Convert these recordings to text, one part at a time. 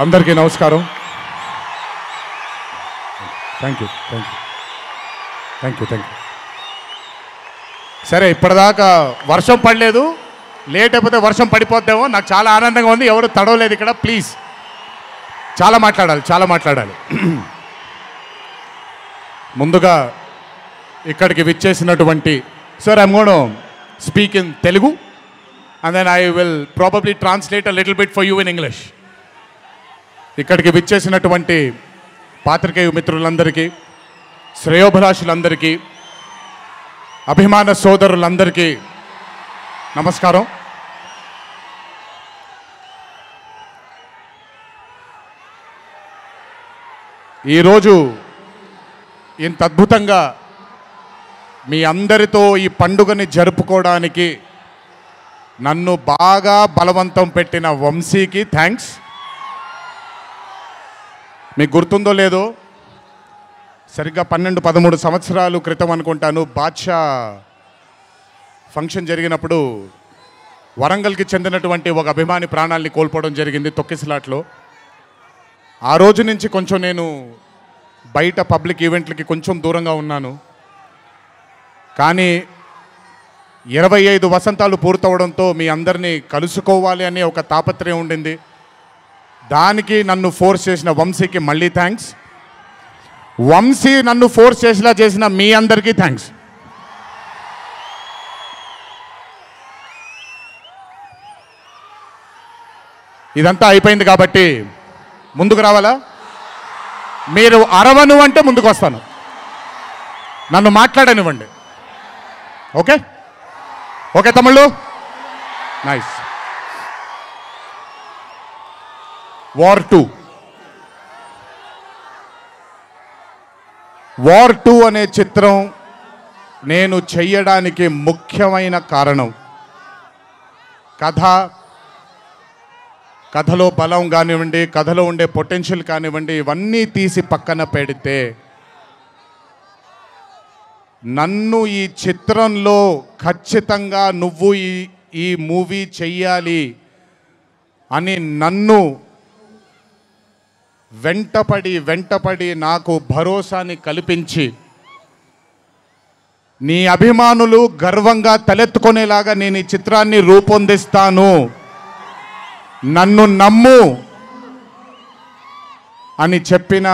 అందరికీ నమస్కారం. Thank you. సరే, ఇప్పటిదాకా వర్షం పడలేదు, లేట్ అయిపోతే వర్షం పడిపోద్దేమో. నాకు చాలా ఆనందంగా ఉంది. ఎవరు తడవలేదు ఇక్కడ. ప్లీజ్, చాలా మాట్లాడాలి. ముందుగా ఇక్కడికి విచ్చేసినటువంటి sir, I'm gonna speak in Telugu and then I will probably translate a little bit for you in English. ఇక్కడికి విచ్చేసినటువంటి పాత్రికేయ మిత్రులందరికీ, శ్రేయోభిలాషులందరికీ, అభిమాన సోదరులందరికీ నమస్కారం. ఈరోజు ఇంత అద్భుతంగా మీ అందరితో ఈ పండుగని జరుపుకోవడానికి నన్ను బాగా బలవంతం పెట్టిన వంశీకి థ్యాంక్స్. మీకు గుర్తుందో లేదో, సరిగ్గా 12-13 సంవత్సరాల క్రితం అనుకుంటాను, బాద్షా ఫంక్షన్ జరిగినప్పుడు వరంగల్కి చెందినటువంటి ఒక అభిమాని ప్రాణాలని కోల్పోవడం జరిగింది తొక్కిసలాట్లో. ఆ రోజు నుంచి కొంచెం నేను బయట పబ్లిక్ ఈవెంట్లకి కొంచెం దూరంగా ఉన్నాను. కానీ 25 వసంతాలు పూర్తవడంతో మీ అందరినీ కలుసుకోవాలి అనే ఒక తాపత్రయం ఉండింది. దానికి నన్ను ఫోర్స్ చేసిన వంశీకి మళ్ళీ థ్యాంక్స్. వంశీ నన్ను ఫోర్స్ చేసేలా చేసిన మీ అందరికీ థ్యాంక్స్. ఇదంతా అయిపోయింది కాబట్టి ముందుకు రావాలా? మీరు అరవను అంటే ముందుకు వస్తాను, నన్ను మాట్లాడనివ్వండి. ఓకే ఓకే తమ్ముళ్ళు, నైస్. వార్ 2 అనే చిత్రం నేను చెయ్యడానికి ముఖ్యమైన కారణం కథలో బలం కానివ్వండి, కథలో ఉండే పొటెన్షియల్ కానివ్వండి, ఇవన్నీ తీసి పక్కన పెడితే నన్ను ఈ చిత్రంలో ఖచ్చితంగా నువ్వు ఈ మూవీ చెయ్యాలి అని నన్ను వెంటపడి నాకు భరోసాని కల్పించి, నీ అభిమానులు గర్వంగా తలెత్తుకునేలాగా నేను ఈ చిత్రాన్ని రూపొందిస్తాను, నన్ను నమ్ము అని చెప్పిన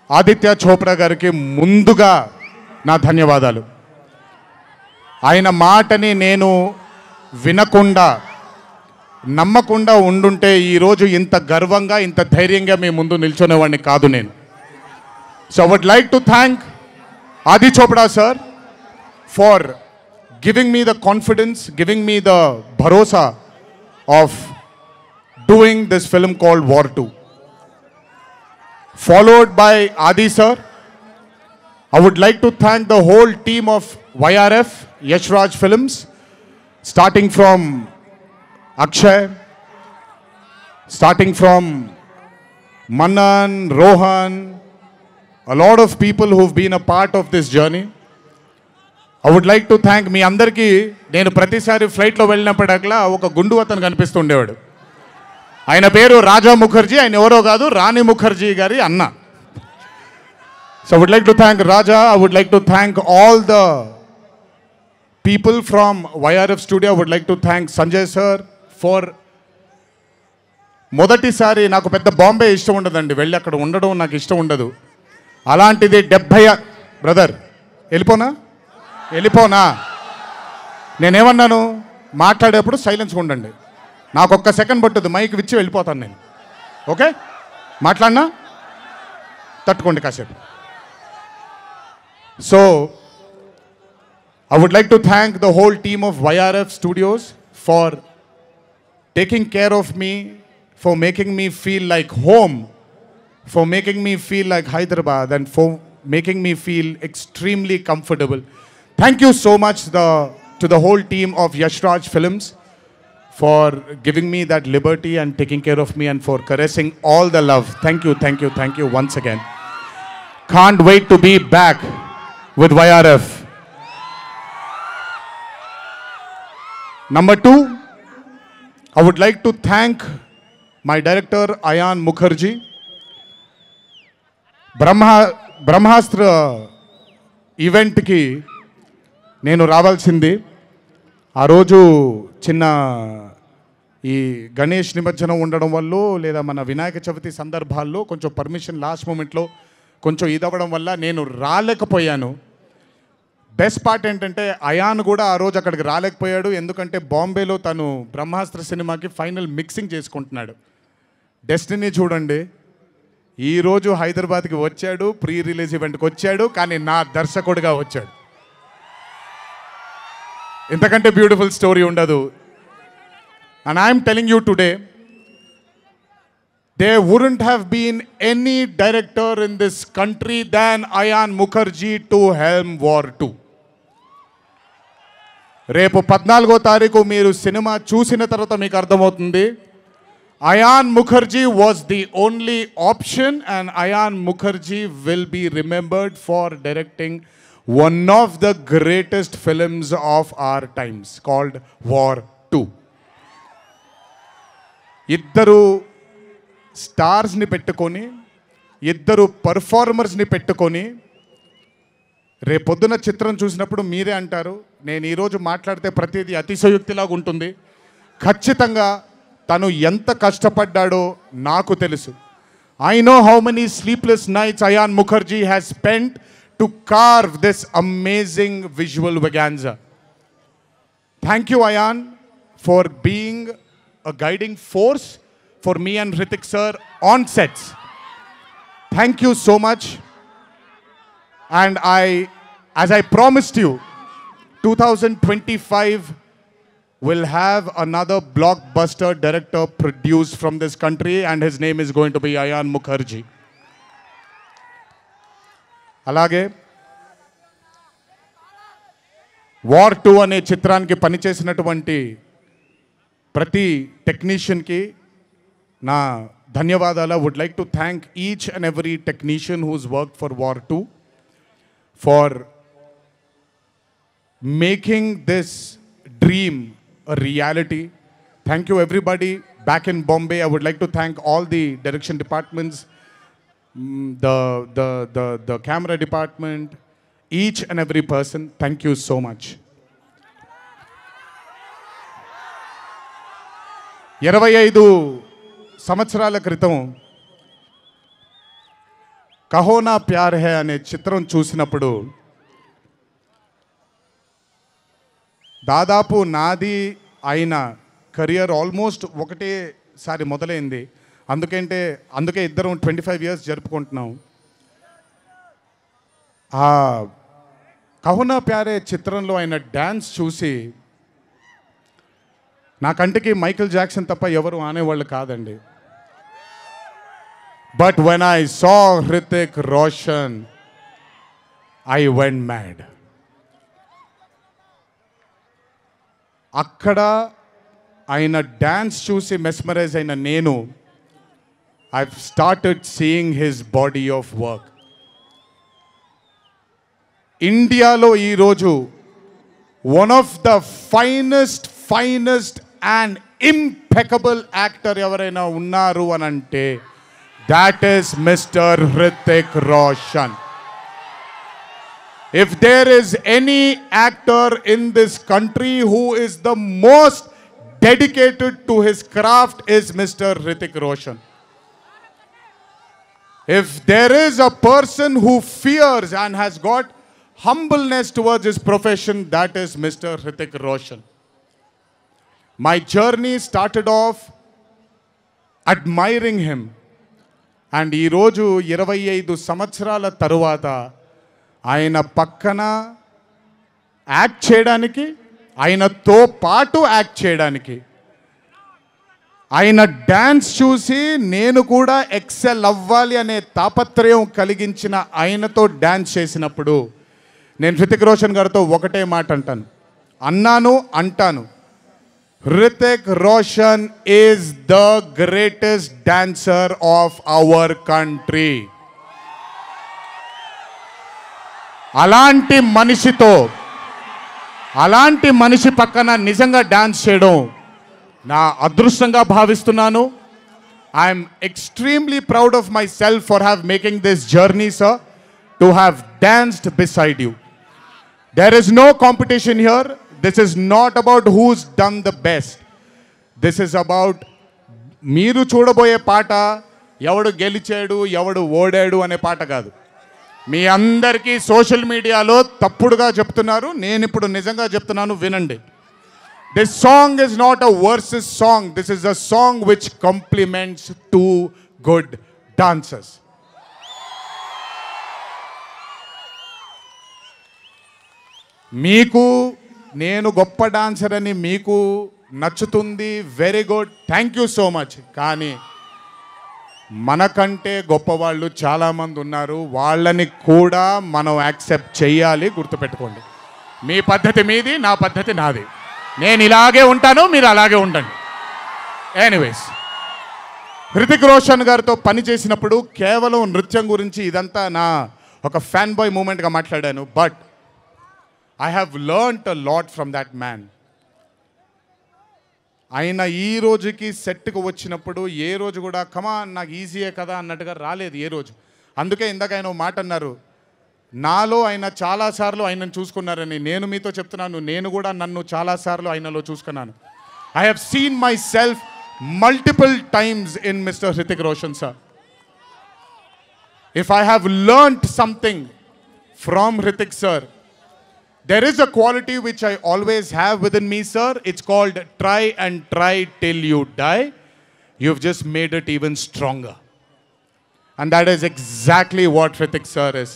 ఆదిత్య చోప్రా గారికి ముందుగా నా ధన్యవాదాలు. ఆయన మాటని నేను వినకుండా నమ్మకుండా ఉండుంటే ఈరోజు ఇంత గర్వంగా ఇంత ధైర్యంగా మీ ముందు నిల్చునేవాడిని కాదు నేను. So I would like to thank Adi Chopra sir for giving me the confidence, giving me the భరోసా of doing this film called War 2. Followed by Adi sir, I would like to thank the whole team of YRF, Yash Raj Films, starting from Akshay, starting from Manan, Rohan, a lot of people who've been a part of this journey. I would like to thank మీ అందరికీ. నేను ప్రతిసారి ఫ్లైట్లో వెళ్ళినప్పుడల్లా ఒక గుండు అతను కనిపిస్తుండేవాడు. ఆయన పేరు రాజా ముఖర్జీ. ఆయన ఎవరో కాదు, రాణి ముఖర్జీ గారి అన్న. So I would like to thank Raja. I would like to thank all the people from YRF studio. I would like to thank Sanjay sir for మొదటిసారి నాకు పెద్ద బాంబే ఇష్టం ఉండదండి, వెళ్ళి అక్కడ ఉండడం నాకు ఇష్టం ఉండదు. అలాంటిది 70 బ్రదర్ వెళ్ళిపోనా నేనేమన్నాను, మాట్లాడేప్పుడు సైలెన్స్గా ఉండండి. నాకు ఒక్క సెకండ్ పట్టుద్ది, మైక్ విచ్చి వెళ్ళిపోతాను నేను. ఓకే, మాట్లాడినా తట్టుకోండి కాసేపు. So I would like to thank the whole team of YRF Studios for taking care of me, for making me feel like home, for making me feel like Hyderabad, and for making me feel extremely comfortable. Thank you so much to the whole team of Yash Raj Films for giving me that liberty and taking care of me and for caressing all the love. Thank you once again. Can't wait to be back with YRF. Number 2, I would like to thank my director Ayan Mukherjee. బ్రహ్మాస్త్ర ఈవెంట్కి నేను రావాల్సింది. ఆ రోజు చిన్న ఈ గణేష్ నిమజ్జనం ఉండడం వల్ల లేదా మన వినాయక చవితి సందర్భాల్లో కొంచెం పర్మిషన్ లాస్ట్ మూమెంట్లో కొంచెం ఇదవ్వడం వల్ల నేను రాలేకపోయాను. బెస్ట్ పార్ట్ ఏంటంటే అయాన్ కూడా ఆ రోజు అక్కడికి రాలేకపోయాడు. ఎందుకంటే బాంబేలో తను బ్రహ్మాస్త్ర సినిమాకి ఫైనల్ మిక్సింగ్ చేసుకుంటున్నాడు. డెస్టినీ చూడండి, ఈరోజు హైదరాబాద్కి వచ్చాడు, ప్రీ రిలీజ్ ఈవెంట్కి వచ్చాడు, కానీ నా దర్శకుడిగా వచ్చాడు. ఇంతకంటే బ్యూటిఫుల్ స్టోరీ ఉండదు. And I'm telling you today, there wouldn't have been any director in this country than Ayan Mukherjee to helm War 2. రేపు 14వ తారీఖు మీరు సినిమా చూసిన తర్వాత మీకు అర్థమవుతుంది. Ayan Mukherjee was the only option, and Ayan Mukherjee will be remembered for directing one of the greatest films of our times called War 2. ఇద్దరు స్టార్స్ని పెట్టుకొని, ఇద్దరు పర్ఫార్మర్స్ని పెట్టుకొని, రేపొద్దున చిత్రం చూసినప్పుడు మీరే అంటారు, నేను ఈరోజు మాట్లాడితే ప్రతిదీ అతిశయోక్తిలాగా ఉంటుంది. ఖచ్చితంగా తను ఎంత కష్టపడ్డాడో నాకు తెలుసు. I know how many sleepless nights Ayan Mukherjee has spent to carve this amazing visual vaganza. Thank you, Ayan, for being a guiding force for me and Hrithik sir on sets. Thank you so much. And as I promised you, 2025 will have another blockbuster director produced from this country, and his name is going to be Ayan Mukherjee. అలాగే War 2 అనే చిత్రానికి పనిచేసినటువంటి ప్రతి టెక్నీషియన్కి నా ధన్యవాదాలు. I would like to thank each and every technician who's worked for War 2 for making this dream a reality. Thank you everybody back in Bombay. I would like to thank all the direction departments, the camera department, each and every person. Thank you so much. 25 సంవత్సరాల క్రితం కహో నా ప్యార్ high అనే చిత్రం చూసినప్పుడు దాదాపు నాది అయిన career almost ఒకటేసారి మొదలైంది. అందుకే ఇద్దరం 25 years జరుపుకుంటున్నాం. ఆ కహో నా ప్యార్ హై చిత్రంలో ఆయన డ్యాన్స్ చూసి నా కంటికి మైకేల్ జాక్సన్ తప్ప ఎవరు ఆనేవాళ్ళు కాదండి. But when I saw Hrithik Roshan I went mad. అక్కడ ఆయన డ్యాన్స్ చూసి మెస్మరైజ్ అయిన నేను I started seeing his body of work. ఇండియాలో ఈరోజు one of the finest and impeccable actor ఎవరైనా ఉన్నారు అని అంటే that is Mr. Hrithik Roshan. If there is any actor in this country who is the most dedicated to his craft is Mr. Hrithik Roshan. If there is a person who fears and has got humbleness towards his profession, that is Mr. Hrithik Roshan. My journey started off admiring him, and ఈ రోజు 25 సంవత్సరాల తరువాత ఆయన పక్కన act చేయడానికి, ఆయనతో పాటు act చేయడానికి, ఆయన డ్యాన్స్ చూసి నేను కూడా ఎక్సెల్ అవ్వాలి అనే తాపత్రయం కలిగించిన ఆయనతో డ్యాన్స్ చేసినప్పుడు నేను హృతిక్ రోషన్ గారితో ఒకటే మాట అంటాను, Hrithik Roshan is the greatest dancer of our country. అలాంటి మనిషి పక్కన నిజంగా డాన్స్ చేయడం నా అదృష్టంగా భావిస్తున్నాను. I'm extremely proud of myself for making this journey, sir, to have danced beside you. There is no competition here. This is not about who's done the best. This is about మీరు చూడబోయే పాట ఎవడు గెలిచాడు ఎవడు ఓడాడు అనే పాట కాదు. మీ అందరికీ సోషల్ మీడియాలో తప్పుడుగా చెప్తున్నారు, నేను ఇప్పుడు నిజంగా చెప్తున్నాను, వినండి. This song is not a versus song. This is a song which complements two good dancers. మీకు నేను గొప్ప డాన్సర్ అని మీకు నచ్చుతుంది, very good, thank you so much. కానీ మనకంటే గొప్పవాళ్ళు చాలామంది ఉన్నారు, వాళ్ళని కూడా మనం యాక్సెప్ట్ చేయాలి. గుర్తుపెట్టుకోండి, మీ పద్ధతి మీది, నా పద్ధతి నాది. నేను ఇలాగే ఉంటాను, మీరు అలాగే ఉండండి. ఎనీవేస్, హృతిక్ రోషన్ గారితో పని చేసినప్పుడు కేవలం నృత్యం గురించి ఇదంతా నా ఒక ఫ్యాన్ బాయ్ మూమెంట్గా మాట్లాడాను. But I have learned a lot from that man. ఆయన ఈ రోజుకి సెట్కి వచ్చినప్పుడు ఏ రోజు కూడా కమాన్ నాకు ఈజీయే కదా అన్నట్టుగా రాలేదు ఏ రోజు. అందుకే ఇందాక ఆయన మాట అన్నారు, నాలో ఆయన చాలాసార్లు ఆయనను చూసుకున్నారని. నేను మీతో చెప్తున్నాను, నేను కూడా నన్ను చాలాసార్లు ఆయనలో చూసుకున్నాను. I have seen my self multiple times in mister Hrithik Roshan sir. If I have learned something from Hrithik sir, there is a quality which I always have within me, sir. It's called try and try till you die. You've just made it even stronger. And that is exactly what Hritik sir is.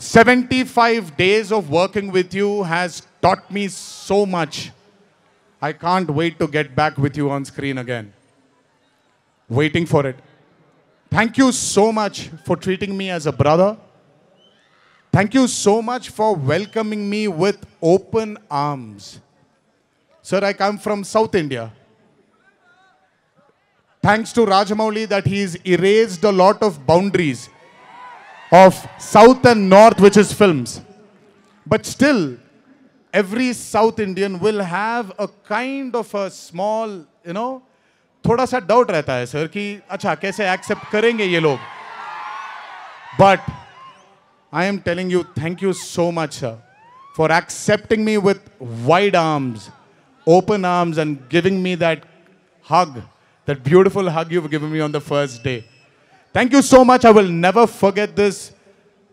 75 days of working with you has taught me so much. I can't wait to get back with you on screen again. Waiting for it. Thank you so much for treating me as a brother. Thank you so much for welcoming me with open arms. Sir, I come from South India. Thanks to Rajamouli that he's erased a lot of boundaries of South and North, which is films. But still, every South Indian will have a kind of a small, थोड़ा सा doubt रहता है sir कि अच्छा कैसे accept करेंगे ये लोग. But I am telling you, thank you so much, sir, for accepting me with wide arms, open arms, and giving me that hug, that beautiful hug you've given me on the first day. Thank you so much. I will never forget those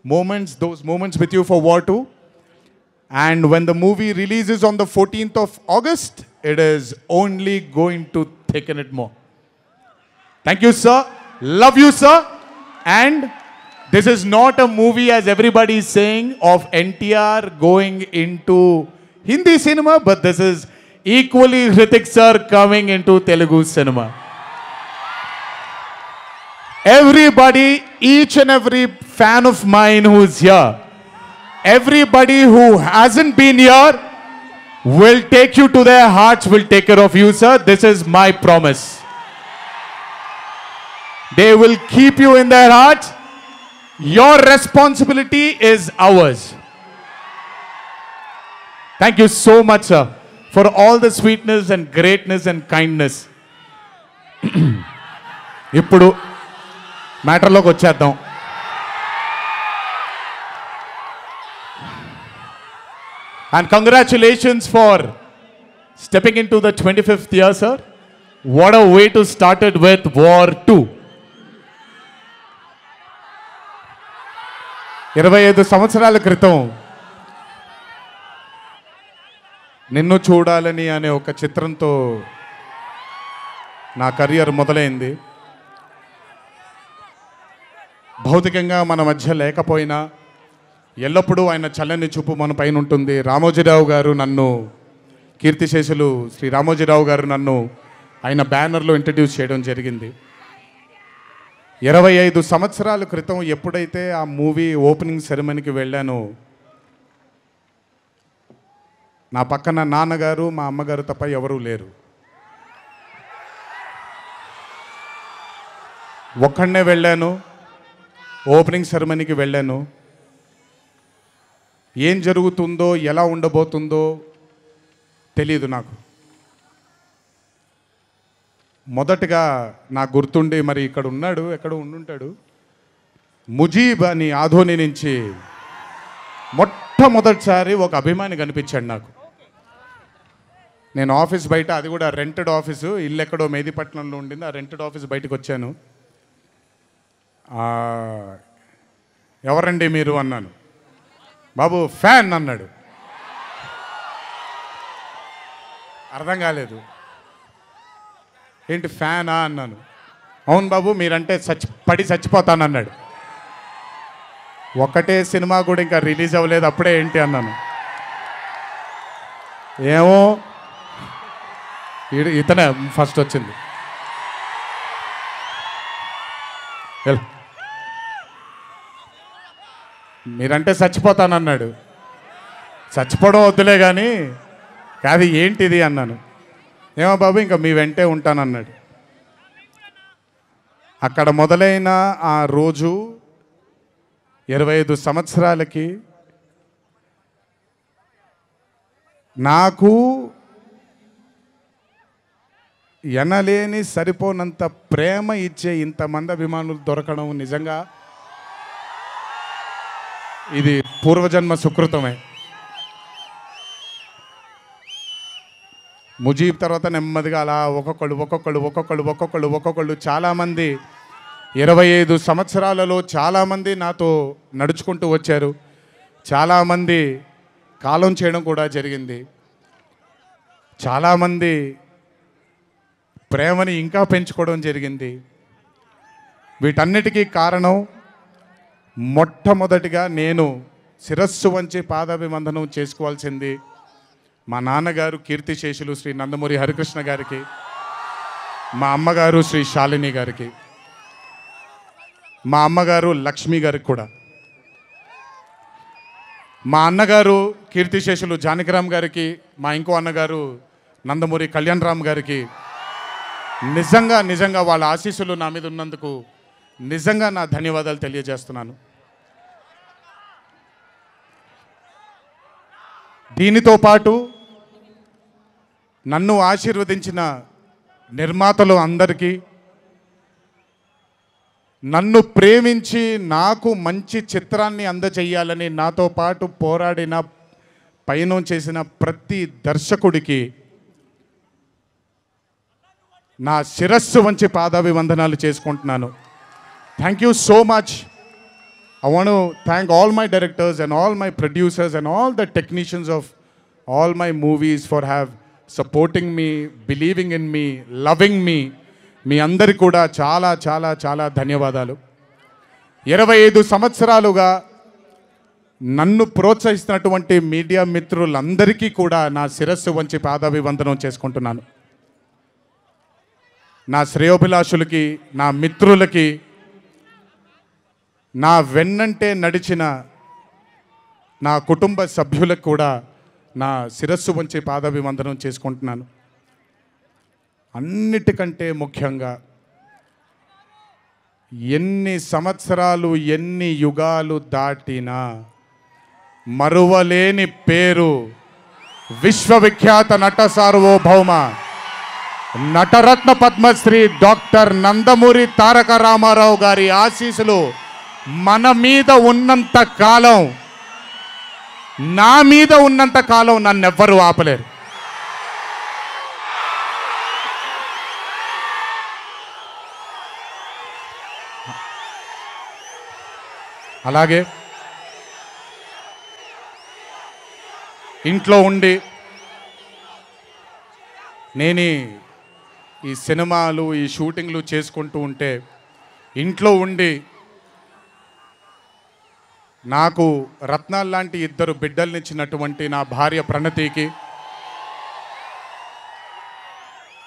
moments with you for War 2. And when the movie releases on the 14th of August, it is only going to thicken it more. Thank you, sir. Love you, sir. And this is not a movie, as everybody is saying, of NTR going into Hindi cinema, but this is equally Hritik sir coming into Telugu cinema. Everybody, each and every fan of mine who is here, everybody who hasn't been here will take you to their hearts, will take care of you, sir. This is my promise. They will keep you in their hearts. Your responsibility is ours. Thank you so much, sir, for all the sweetness and greatness and kindness. ఇప్పుడు మ్యాటర్లోకి వచ్చేద్దాం. And congratulations for stepping into the 25th year, sir. What a way to start it with War 2. 25 సంవత్సరాల క్రితం నిన్ను చూడాలని అనే ఒక చిత్రంతో నా కెరియర్ మొదలైంది. భౌతికంగా మన మధ్య లేకపోయినా ఎల్లప్పుడూ ఆయన చల్లని చూపు మన పైన ఉంటుంది. రామోజీరావు గారు నన్ను, కీర్తిశేషులు శ్రీ రామోజీరావు గారు నన్ను ఆయన బ్యానర్లో ఇంట్రడ్యూస్ చేయడం జరిగింది. 25 సంవత్సరాల క్రితం ఎప్పుడైతే ఆ మూవీ ఓపెనింగ్ సెరమనీకి వెళ్ళానో, నా పక్కన నాన్నగారు మా అమ్మగారు తప్ప ఎవరూ లేరు. ఒక్కడనే వెళ్ళాను, ఓపెనింగ్ సెరమనీకి వెళ్ళాను. ఏం జరుగుతుందో ఎలా ఉండబోతుందో తెలియదు నాకు. మొదటగా నాకు గుర్తుండి, మరి ఇక్కడ ఉన్నాడు, ఎక్కడ ఉండుంటాడు, ముజీబ్ అని ఆధోని నుంచి మొట్టమొదటిసారి ఒక అభిమాని కనిపించాడు నాకు. నేను ఆఫీస్ బయట, అది కూడా రెంటెడ్ ఆఫీసు, ఇల్లు ఎక్కడో మేదీపట్నంలో ఉండింది, ఆ రెంటెడ్ ఆఫీస్ బయటకు వచ్చాను. ఎవరండి మీరు అన్నాను. బాబు ఫ్యాన్ అన్నాడు. అర్థం కాలేదు. ఏంటి ఫ్యానా అన్నాను. అవును బాబు, మీరంటే పడి చచ్చిపోతానన్నాడు. ఒకటే సినిమా కూడా ఇంకా రిలీజ్ అవ్వలేదు, అప్పుడే ఏంటి అన్నాను. ఏమో ఇతనే ఫస్ట్ వచ్చింది. మీరంటే చచ్చిపోతానన్నాడు. చచ్చిపోవడం వద్దులే కానీ కాదు ఏంటిది అన్నాను. ఏమో బాబు ఇంకా మీ వెంటే ఉంటానన్నాడు. అక్కడ మొదలైన ఆ రోజు 25 సంవత్సరాలకి నాకు ఎనలేని సరిపోనంత ప్రేమ ఇచ్చే ఇంతమంది అభిమానులు దొరకడం నిజంగా ఇది పూర్వజన్మ సుకృతమే. ముజీబ్ తర్వాత నెమ్మదిగా అలా ఒక్కొక్కళ్ళు చాలామంది 25 సంవత్సరాలలో చాలామంది నాతో నడుచుకుంటూ వచ్చారు. చాలామంది కాలం చేయడం కూడా జరిగింది. చాలామంది ప్రేమని ఇంకా పెంచుకోవడం జరిగింది. వీటన్నిటికీ కారణం మొట్టమొదటిగా నేను శిరస్సు వంచి పాదాభివందనం చేసుకోవాల్సింది మా నాన్నగారు కీర్తిశేషులు శ్రీ నందమూరి హరికృష్ణ గారికి, మా అమ్మగారు శ్రీ శాలిని గారికి, మా అమ్మగారు లక్ష్మి గారికి కూడా, మా అన్నగారు కీర్తిశేషులు జానకిరామ్ గారికి, మా ఇంకో అన్నగారు నందమూరి కళ్యాణ్ రామ్ గారికి నిజంగా వాళ్ళ ఆశీస్సులు నా మీద ఉన్నందుకు నిజంగా నా ధన్యవాదాలు తెలియజేస్తున్నాను. దీనితో పాటు నన్ను ఆశీర్వదించిన నిర్మాతలు అందరికీ, నన్ను ప్రేమించి నాకు మంచి చిత్రాన్ని అందజేయాలని నాతో పాటు పోరాడిన పయనం చేసిన ప్రతి దర్శకుడికి నా శిరస్సు వంచి పాదాభివందనాలు చేసుకుంటున్నాను. Thank you so much. I want to thank all my directors and all my producers and all the technicians of all my movies for supporting me, believing in me, loving me. మీ అందరికీ కూడా చాలా చాలా చాలా ధన్యవాదాలు. 25 సంవత్సరాలుగా నన్ను ప్రోత్సహిస్తున్నటువంటి media మిత్రులందరికీ కూడా నా శిరస్సు వంచి పాదాభివందనం చేసుకుంటున్నాను. నా శ్రేయోభిలాషులకి, నా మిత్రులకి, నా వెన్నంటే నడిచిన నా కుటుంబ సభ్యులకు కూడా నా శిరస్సు వంచి పాదాభివందనం చేసుకుంటున్నాను. అన్నిటికంటే ముఖ్యంగా ఎన్ని సంవత్సరాలు ఎన్ని యుగాలు దాటినా మరువలేని పేరు విశ్వవిఖ్యాత నట సార్వభౌమ నటరత్న పద్మశ్రీ డాక్టర్ నందమూరి తారక రామారావు గారి ఆశీస్సులు మన మీద ఉన్నంత కాలం, నా మీద ఉన్నంత కాలం నన్నెవ్వరూ ఆపలేరు. అలాగే ఇంట్లో ఉండి నేను ఈ సినిమాలు, ఈ షూటింగ్లు చేసుకుంటూ ఉంటే, ఇంట్లో ఉండి నాకు రత్నాలు లాంటి 2 బిడ్డల్నిచ్చినటువంటి నా భార్య ప్రణతికి,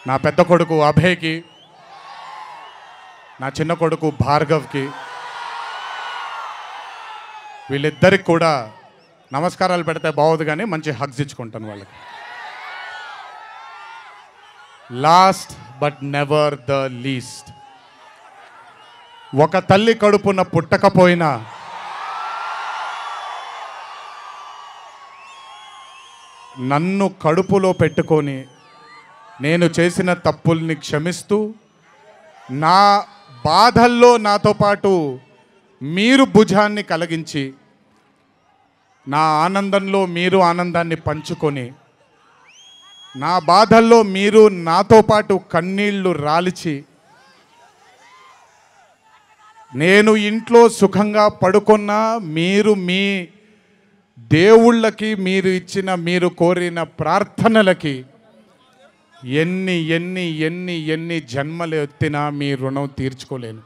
నా పెద్ద కొడుకు అభయ్కి, నా చిన్న కొడుకు భార్గవ్కి, వీళ్ళిద్దరికి కూడా నమస్కారాలు పెడితే బాగోదు కానీ మంచి హగ్స్ ఇచ్చుకుంటాను వాళ్ళకి. Last but never the least, ఒక తల్లి కడుపున పుట్టకపోయినా నన్ను కడుపులో పెట్టుకొని నేను చేసిన తప్పుల్ని క్షమిస్తూ నా బాధల్లో నాతో పాటు మీరు భుజాన్ని కలిగించి నా ఆనందంలో మీరు ఆనందాన్ని పంచుకొని నా బాధల్లో మీరు నాతో పాటు కన్నీళ్లు రాల్చి నేను ఇంట్లో సుఖంగా పడుకున్నా మీరు మీ దేవుళ్ళకి మీరు ఇచ్చిన మీరు కోరిన ప్రార్థనలకి ఎన్ని ఎన్ని ఎన్ని ఎన్ని జన్మలు ఎత్తినా మీ రుణం తీర్చుకోలేను.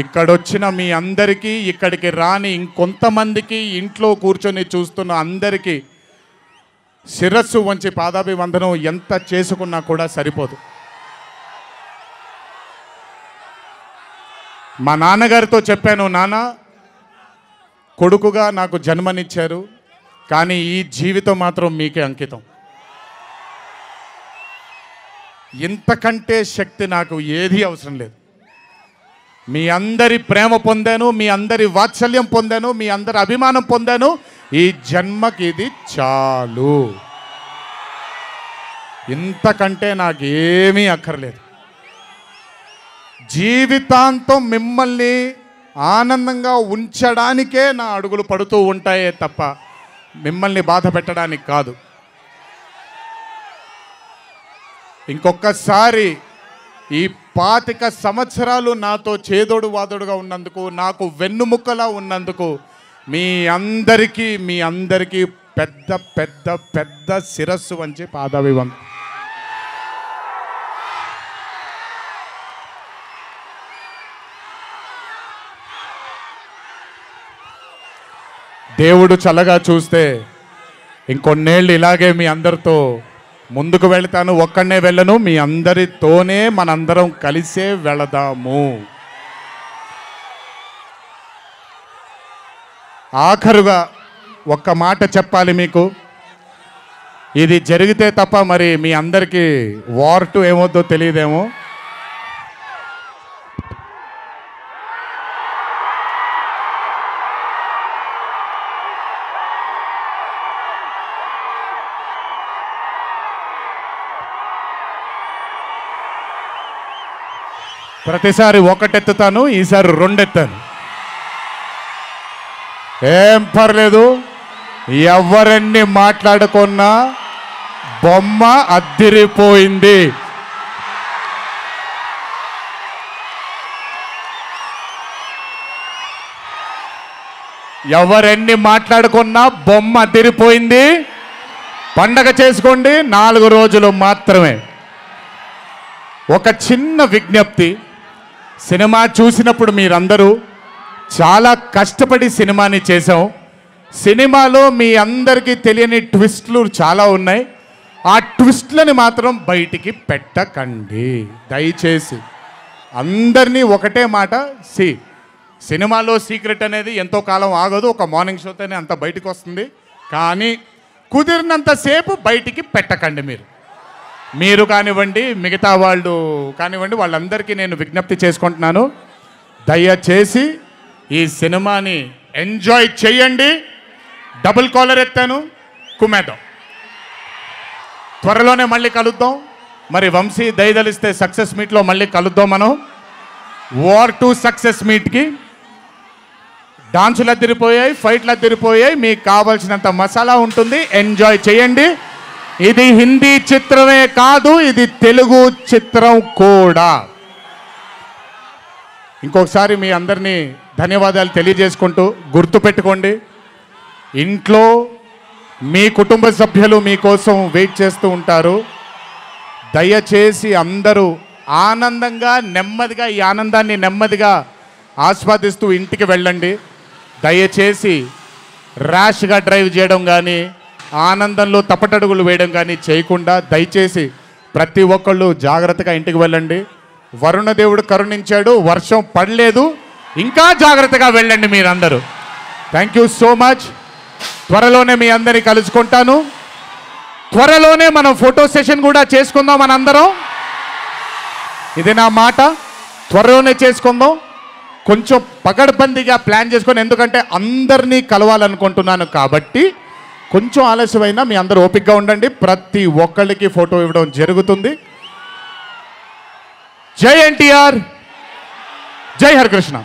ఇక్కడొచ్చిన మీ అందరికీ, ఇక్కడికి రాని ఇంకొంతమందికి, ఇంట్లో కూర్చొని చూస్తున్న అందరికీ శిరస్సు వంచి పాదాభివందనం ఎంత చేసుకున్నా కూడా సరిపోదు. మా నాన్నగారితో చెప్పాను, నాన్న కొడుకుగా నాకు జన్మనిచ్చారు, కానీ ఈ జీవితం మాత్రం మీకే అంకితం. ఇంతకంటే శక్తి నాకు ఏది అవసరం లేదు. మీ అందరి ప్రేమ పొందాను, మీ అందరి వాత్సల్యం పొందాను, మీ అందరి అభిమానం పొందాను. ఈ జన్మకి ఇది చాలు. ఇంతకంటే నాకు ఏమీ అక్కర్లేదు. జీవితాంతం మిమ్మల్ని ఆనందంగా ఉంచడానికే నా అడుగులు పడుతూ ఉంటాయే తప్ప మిమ్మల్ని బాధ పెట్టడానికి కాదు. ఇంకొకసారి ఈ 25 సంవత్సరాలు నాతో చేదోడు వాదోడుగా ఉన్నందుకు, నాకు వెన్నుముక్కలా ఉన్నందుకు మీ అందరికీ పెద్ద పెద్ద పెద్ద శిరస్సు వంచి పాదాభివందనం. దేవుడు చల్లగా చూస్తే ఇంకొన్నేళ్ళు ఇలాగే మీ అందరితో ముందుకు వెళ్తాను. ఒక్కడనే వెళ్ళను, మీ అందరితోనే మనందరం కలిసే వెళదాము. ఆఖరుగా ఒక్క మాట చెప్పాలి మీకు. ఇది జరిగితే తప్ప మరి మీ అందరికీ వార్ 2 ఏమవుద్దో తెలియదేమో. ప్రతిసారి ఒకటెత్తుతాను, ఈసారి 2 ఎత్తాను. ఏం పర్లేదు, ఎవరన్ని మాట్లాడుకున్నా బొమ్మ అద్దిరిపోయింది. ఎవరెన్ని మాట్లాడుకున్నా బొమ్మ అద్దిరిపోయింది. పండగ చేసుకోండి, 4 రోజులు మాత్రమే. ఒక చిన్న విజ్ఞప్తి, సినిమా చూసినప్పుడు మీరందరూ చాలా కష్టపడి సినిమాని చేసాం. సినిమాలో మీ అందరికీ తెలియని ట్విస్ట్లు చాలా ఉన్నాయి. ఆ ట్విస్ట్లని మాత్రం బయటికి పెట్టకండి దయచేసి. అందరినీ ఒకటే మాట, సినిమాలో సీక్రెట్ అనేది ఎంతో కాలం ఆగదు, ఒక మార్నింగ్ షోతోనే అంత బయటకు వస్తుంది. కానీ కుదిరినంతసేపు బయటికి పెట్టకండి. మీరు కానివ్వండి, మిగతా వాళ్ళు కానివ్వండి, వాళ్ళందరికీ నేను విజ్ఞప్తి చేసుకుంటున్నాను, దయచేసి ఈ సినిమాని ఎంజాయ్ చేయండి. డబుల్ కాలర్ ఎత్తాను, కుమ్మేద్దాం. త్వరలోనే మళ్ళీ కలుద్దాం. మరి వంశీ దయదలిస్తే సక్సెస్ మీట్లో మళ్ళీ కలుద్దాం. మనం వార్ 2 సక్సెస్ మీట్కి డాన్సులు అద్దరిపోయాయి, ఫైట్లు అద్దరిపోయాయి. మీకు కావాల్సినంత మసాలా ఉంటుంది, ఎంజాయ్ చేయండి. ఇది హిందీ చిత్రమే కాదు, ఇది తెలుగు చిత్రం కూడా. ఇంకొకసారి మీ అందరినీ ధన్యవాదాలు తెలియజేసుకుంటూ, గుర్తుపెట్టుకోండి, ఇంట్లో మీ కుటుంబ సభ్యులు మీకోసం వెయిట్ చేస్తూ ఉంటారు. దయచేసి అందరూ ఆనందంగా నెమ్మదిగా ఈ ఆనందాన్ని నెమ్మదిగా ఆస్వాదిస్తూ ఇంటికి వెళ్ళండి. దయచేసి ర్యాష్గా డ్రైవ్ చేయడం కానీ, ఆనందంలో తప్పటడుగులు వేయడం కానీ చేయకుండా దయచేసి ప్రతి ఒక్కళ్ళు జాగ్రత్తగా ఇంటికి వెళ్ళండి. వరుణదేవుడు కరుణించాడు, వర్షం పడలేదు, ఇంకా జాగ్రత్తగా వెళ్ళండి మీరందరూ. Thank you so much. త్వరలోనే మీ అందరినీ కలుసుకుంటాను. త్వరలోనే మనం ఫోటో సెషన్ కూడా చేసుకుందాం మనందరం. ఇది నా మాట, త్వరలోనే చేసుకుందాం. కొంచెం పగడ్బందీగా ప్లాన్ చేసుకొని, ఎందుకంటే అందరినీ కలవాలనుకుంటున్నాను కాబట్టి కొంచెం ఆలస్యమైనా మీ అందరూ ఓపికగా ఉండండి. ప్రతి ఒక్కళ్ళకి ఫోటో ఇవ్వడం జరుగుతుంది. జై ఎన్టీఆర్, జై హరికృష్ణ.